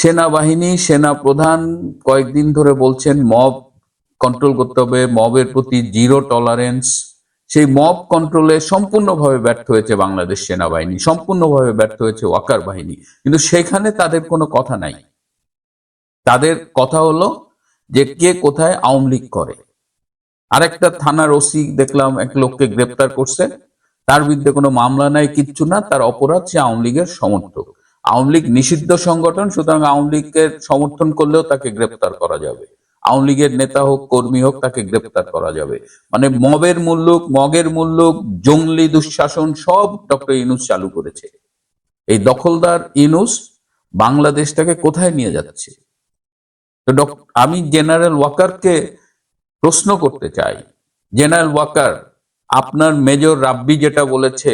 সেনাবাহিনী, সেনা প্রধান কয়েকদিন ধরে বলছেন মব কন্ট্রোল করতে হবে, মবের প্রতি জিরো টলারেন্স। সেই মব কন্ট্রোলে সম্পূর্ণভাবে ব্যর্থ হয়েছে বাংলাদেশ সেনাবাহিনী, সম্পূর্ণভাবে ব্যর্থ হয়েছে ওয়াকার বাহিনী। কিন্তু সেখানে তাদের কোনো কথা নাই। তাদের কথা হলো যে কে কোথায় আওয়ামী লীগ করে। আরেকটা থানার ওসি দেখলাম এক লোককে গ্রেপ্তার করছে, তার বিরুদ্ধে কোনো মামলা নাই, কিচ্ছু না, তার অপরাধ সে আওয়ামী লীগের সমর্থক। আওয়ামী লীগ নিষিদ্ধ সংগঠন, সুতরাং আওয়ামী লীগের সমর্থন করলেও তাকে গ্রেপ্তার করা যাবে। আওয়ামী লীগের নেতা হোক, কর্মী হোক, তাকে গ্রেপ্তার করা যাবে। মানে মবের মুল্লুক, মগের মুল্লুক, জঙ্গলি দুঃশাসন সব ডক্টর ইউনূস চালু করেছে। এই দখলদার ইউনূস বাংলাদেশটাকে কোথায় নিয়ে যাচ্ছে? তো আমি জেনারেল ওয়াকারকে প্রশ্ন করতে চাই, জেনারেল ওয়াকার, আপনার মেজর রাব্বি যেটা বলেছে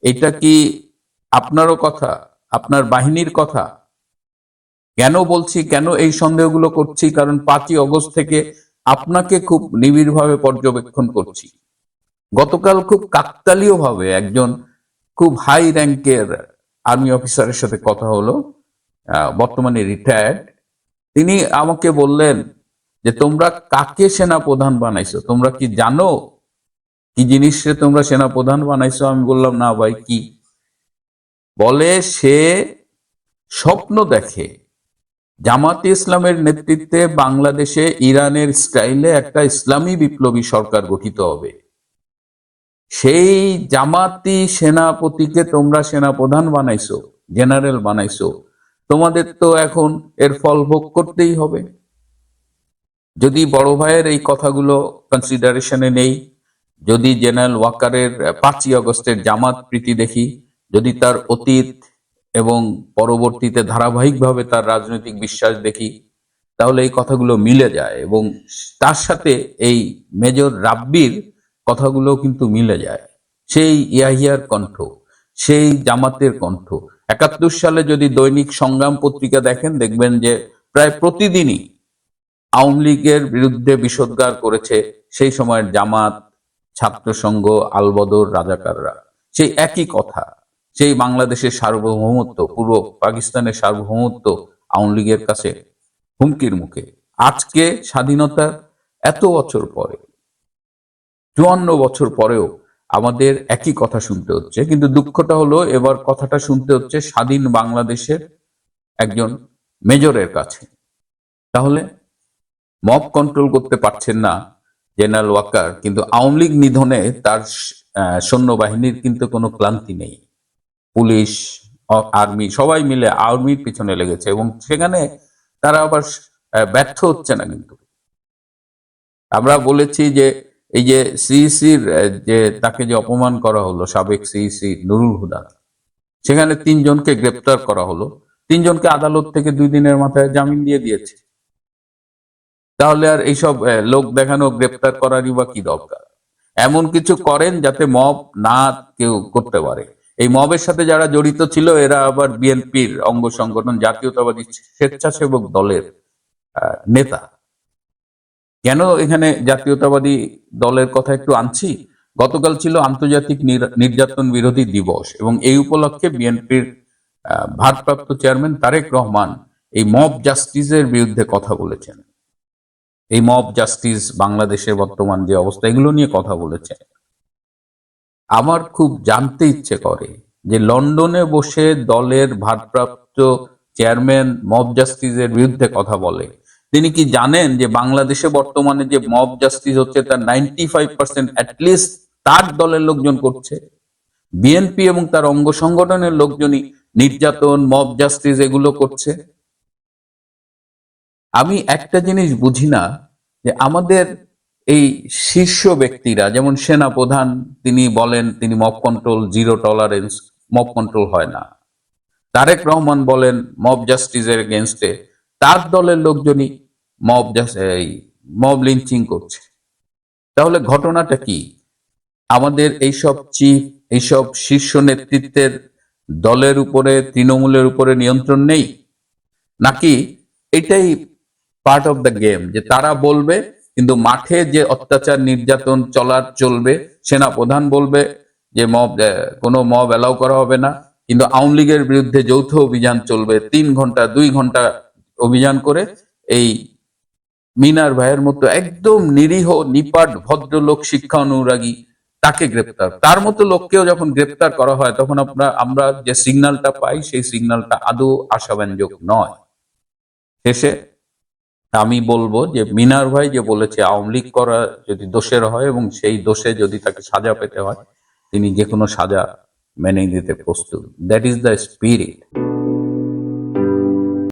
এটা কি আপনারও কথা, আপনার বাহিনীর কথা? কেন বলছি, কেন এই সন্দেহগুলো করছি? কারণ 5ই অগস্ট থেকে আপনাকে খুব নিবিড়ভাবে পর্যবেক্ষণ করছি। গতকাল খুব কাকতালীয় ভাবে একজন খুব হাই র্যাঙ্কের আর্মি অফিসারের সাথে কথা হলো, বর্তমানে রিটায়ার্ড। তিনি আমাকে বললেন যে তোমরা কাকে সেনা প্রধান বানাইছো, তোমরা কি জানো কি জিনিসে তোমরা সেনা প্রধান বানাইছো? আমি বললাম না ভাই, কি? বলে সে স্বপ্ন দেখে জামাতে ইসলামের নেতৃত্বে বাংলাদেশে ইরানের স্টাইলে একটা ইসলামী বিপ্লবী সরকার গঠিত হবে। সেই জামাতি সেনাপতিকে তোমরা সেনা প্রধান বানাইছো, জেনারেল বানাইছো, তোমাদের তো এখন এর ফল ভোগ করতেই হবে। যদি বড় ভাইয়ের এই কথাগুলো কনসিডারেশনে নেই, যদি জেনারেল ওয়াকারের 5ই অগস্টের জামাত প্রীতি দেখি, যদি তার অতীত এবং পরবর্তীতে ধারাবাহিকভাবে তার রাজনৈতিক বিশ্বাস দেখি, তাহলে এই কথাগুলো মিলে যায়। এবং তার সাথে এই মেজর রাব্বির কথাগুলো কিন্তু মিলে যায়। সেই ইয়াহিয়ার কণ্ঠ, সেই জামাতের কণ্ঠ। 71 সালে যদি দৈনিক সংগ্রাম পত্রিকা দেখেন, দেখবেন যে প্রায় প্রতিদিনই আওয়ামী লীগের বিরুদ্ধে বিষোদ্গার করেছে সেই সময়ের জামাত, ছাত্র সংঘ, আলবদর, রাজাকাররা। সেই একই কথা, সেই বাংলাদেশের সার্বভৌমত্ব, পূর্ব পাকিস্তানের সার্বভৌমত্ব আওয়ামী লীগের কাছে হুমকির মুখে। আজকে স্বাধীনতা এত বছর পরে, 54 বছর পরেও আমাদের একই কথা শুনতে হচ্ছে। কিন্তু দুঃখটা হলো এবার কথাটা শুনতে হচ্ছে স্বাধীন বাংলাদেশের একজন মেজরের কাছে। তাহলে মব কন্ট্রোল করতে পারছেন না জেনারেল ওয়াকার, কিন্তু আওয়ামী লীগ নিধনে তার সৈন্যবাহিনীর কিন্তু কোনো ক্লান্তি নেই। পুলিশ, আর্মি সবাই মিলে আর্মির পিছনে লেগেছে এবং সেখানে তারা আবার ব্যর্থ হচ্ছে না। কিন্তু আমরা বলেছি যে এই যে সিইসির যে তাকে যে অপমান করা হলো, সাবেক সিইসি নুরুল হুদা, সেখানে 3 জনকে গ্রেপ্তার করা হলো, 3 জনকে আদালত থেকে 2 দিনের মাথায় জামিন দিয়ে দিয়েছে। তাহলে আর এইসব লোক দেখানো গ্রেপ্তার করারই বা কি দরকার? এমন কিছু করেন যাতে মব না কেউ করতে পারে। এই মবের সাথে যারা জড়িত ছিল এরা আবার বিএনপির অঙ্গ সংগঠন, জাতীয়তাবাদী স্বেচ্ছাসেবক দলের নেতা। কেন এখানে জাতীয়তাবাদী দলের কথা একটু আনছি? গতকাল ছিল আন্তর্জাতিক নির্যাতন বিরোধী দিবস এবং এই উপলক্ষে বিএনপির ভারপ্রাপ্ত চেয়ারম্যান তারেক রহমান এই মব জাস্টিসের বিরুদ্ধে কথা বলেছেন। এই মব জাস্টিস, বাংলাদেশের বর্তমান যে অবস্থা, এগুলো নিয়ে কথা বলেছেন। আমার খুব জানতে ইচ্ছে করে যে লন্ডনে বসে দলের ভারপ্রাপ্ত চেয়ারম্যান মব জাস্টিসের বিরুদ্ধে কথা বলে, তিনি কি জানেন যে বাংলাদেশে বর্তমানে যে মব জাস্টিস হচ্ছে তার 95% অ্যাটলিস্ট তার দলের লোকজন করছে। বিএনপি এবং তার অঙ্গ সংগঠনের লোকজনই নির্যাতন, মব জাস্টিস এগুলো করছে। আমি একটা জিনিস বুঝি না যে আমাদের এই শীর্ষ ব্যক্তিরা, যেমন সেনা প্রধান, তিনি বলেন তিনি mob control, zero tolerance, mob control হয় না। তারেক রহমান বলেন মব জাস্টিসের এগেনস্টে, তার দলের লোকজনই মব লিঞ্চিং করছে। তাহলে ঘটনাটা কি? আমাদের এইসব চিফ, এইসব শীর্ষ নেতৃত্বের দলের উপরে, তৃণমূলের উপরে নিয়ন্ত্রণ নেই? নাকি এটাই পার্ট অফ দ্য গেম যে তারা বলবে কিন্তু মাঠে যে অত্যাচার নির্যাতন চলবে, সেনা প্রধান বলবে যে কোনো মব অ্যালাউ করা হবে না, কিন্তু আওয়ামী লীগের বিরুদ্ধে যৌথ অভিযান চলবে, 3 ঘন্টা 2 ঘন্টা অভিযান করে এই মিনার ভাইয়ের মতো একদম নিরীহ নিপাট ভদ্রলোক, শিক্ষা অনুরাগী, তাকে গ্রেপ্তার, তার মতো লোককেও যখন গ্রেপ্তার করা হয় তখন আমরা যে সিগন্যালটা পাই সেই সিগন্যালটা আদৌ আশাব্যঞ্জক নয়। শেষে আমি বলবো যে মিনার ভাই যে বলেছে আওয়ামী লীগ করা যদি দোষের হয় এবং সেই দোষে যদি তাকে সাজা পেতে হয়, তিনি যে কোনো সাজা মেনে নিতে প্রস্তুত। That is the spirit.